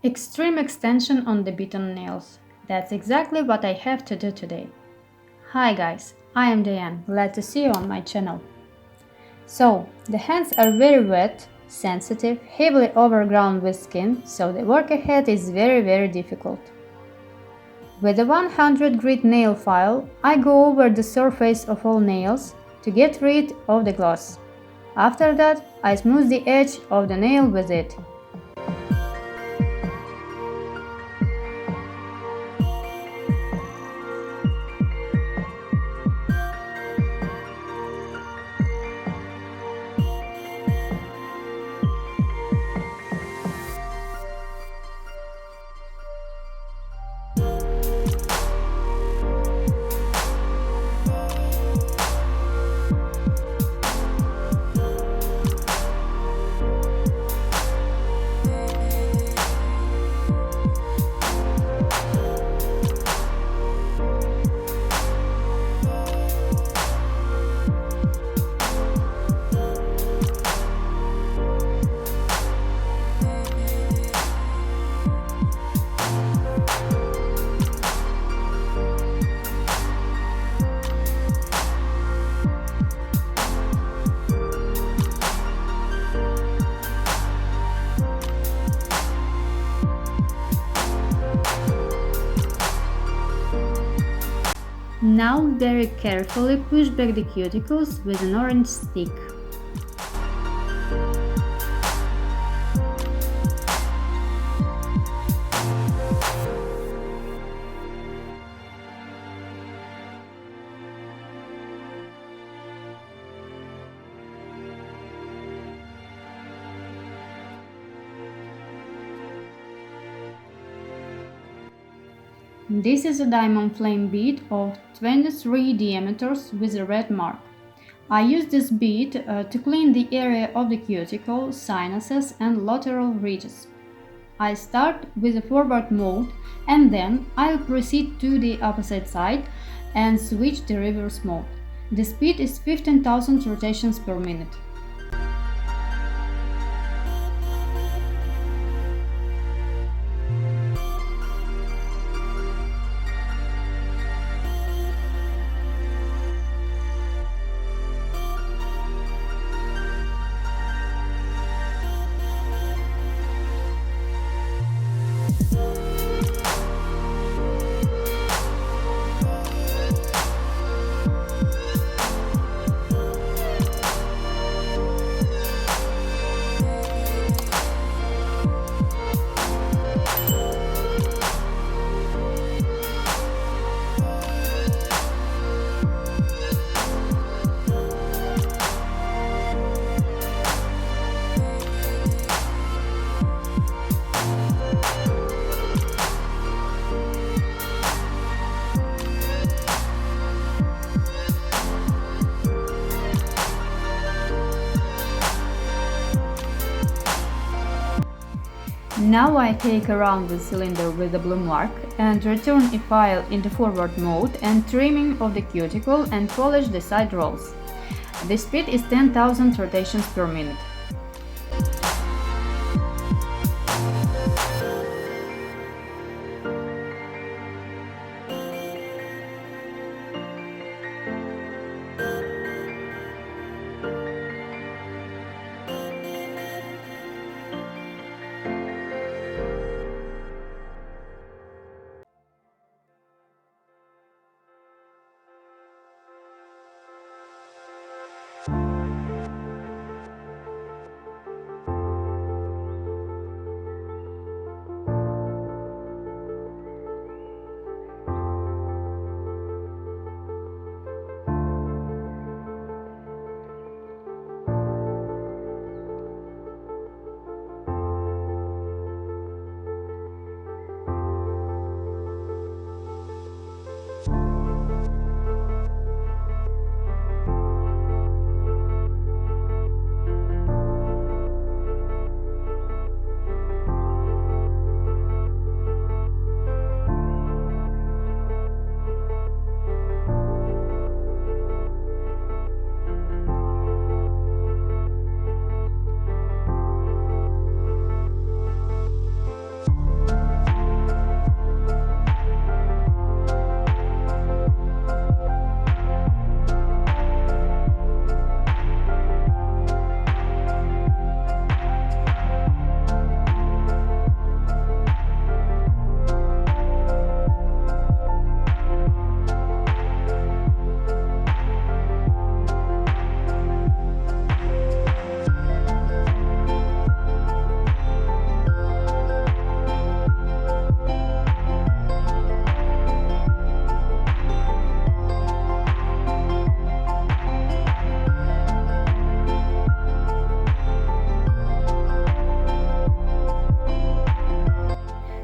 Extreme extension on the bitten nails. That's exactly what I have to do today. Hi guys, I am Diane, glad to see you on my channel. So, the hands are very wet, sensitive, heavily overgrown with skin, so the work ahead is very difficult. With the 100 grit nail file, I go over the surface of all nails to get rid of the gloss. After that, I smooth the edge of the nail with it. Now very carefully push back the cuticles with an orange stick. This is a diamond flame bead of 23 diameters with a red mark. I use this bead to clean the area of the cuticle, sinuses and lateral ridges. I start with a forward mode and then I'll proceed to the opposite side and switch the reverse mode. The speed is 15,000 rotations per minute. Now I take around the cylinder with the blue mark and return a file into forward mode and trimming of the cuticle and polish the side rolls. The speed is 10,000 rotations per minute.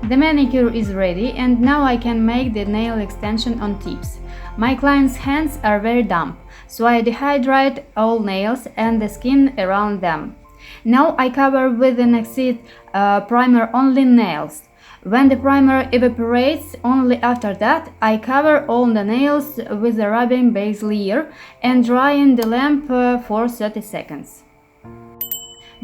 The manicure is ready and now I can make the nail extension on tips. My client's hands are very damp, so I dehydrate all nails and the skin around them. Now I cover with an acid primer only nails. When the primer evaporates, only after that I cover all the nails with a rubbing base layer and dry in the lamp for 30 seconds.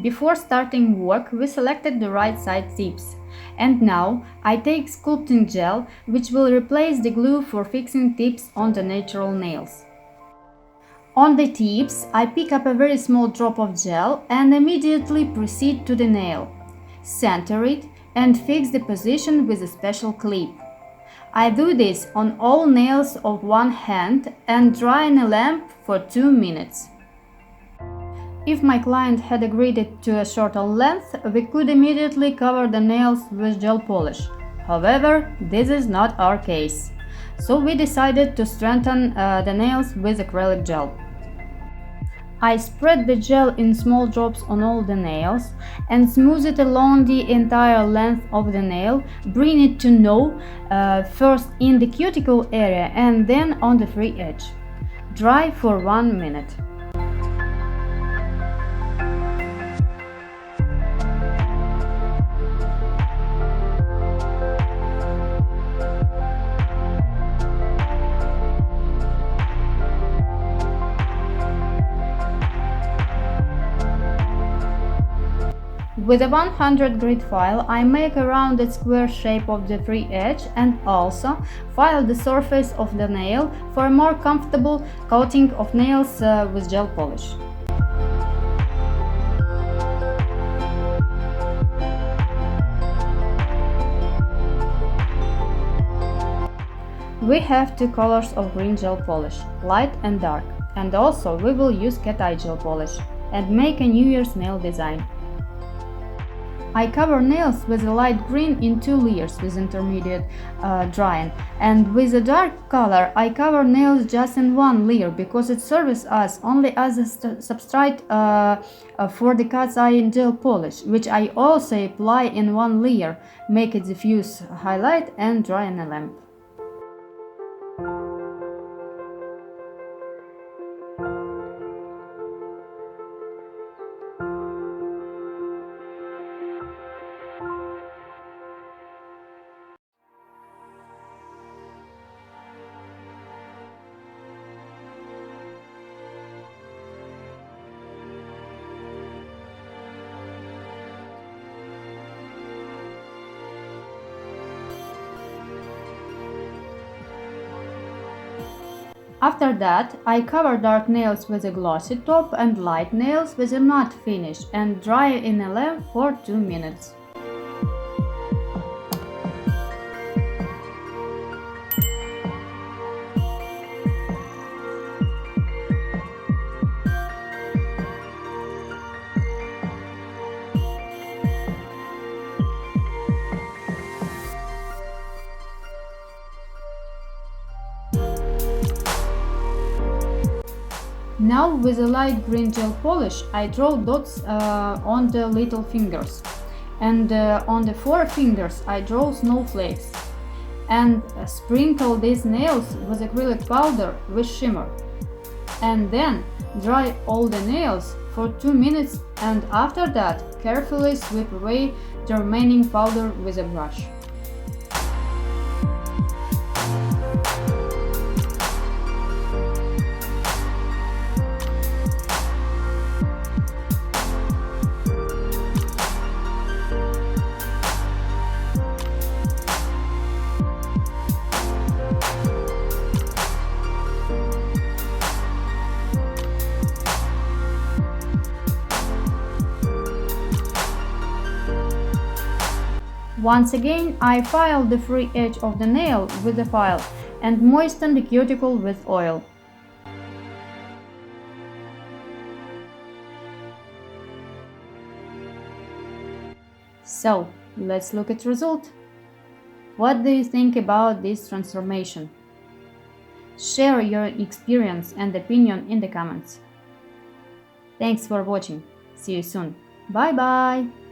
Before starting work, we selected the right side tips. And now I take sculpting gel, which will replace the glue for fixing tips on the natural nails. On the tips, I pick up a very small drop of gel and immediately proceed to the nail. Center it and fix the position with a special clip. I do this on all nails of one hand and dry in a lamp for 2 minutes. If my client had agreed to a shorter length, we could immediately cover the nails with gel polish. However, this is not our case. So we decided to strengthen the nails with acrylic gel. I spread the gel in small drops on all the nails and smooth it along the entire length of the nail. Bring it to no, first in the cuticle area and then on the free edge. Dry for 1 minute. With a 100 grit file, I make a rounded square shape of the free edge and also file the surface of the nail for a more comfortable coating of nails with gel polish. We have 2 colors of green gel polish, light and dark, and also we will use cat eye gel polish and make a New Year's nail design. I cover nails with a light green in 2 layers with intermediate drying, and with a dark color I cover nails just in 1 layer because it serves us only as a substrate for the cat's eye gel polish, which I also apply in 1 layer, make it diffuse highlight and dry in a lamp. After that, I cover dark nails with a glossy top and light nails with a matte finish and dry in a lamp for 2 minutes. Now with a light green gel polish I draw dots on the little fingers, and on the 4 fingers I draw snowflakes and sprinkle these nails with acrylic powder with shimmer, and then dry all the nails for 2 minutes, and after that carefully sweep away the remaining powder with a brush. Once again, I file the free edge of the nail with the file and moisten the cuticle with oil. So, let's look at result. What do you think about this transformation? Share your experience and opinion in the comments. Thanks for watching. See you soon. Bye bye!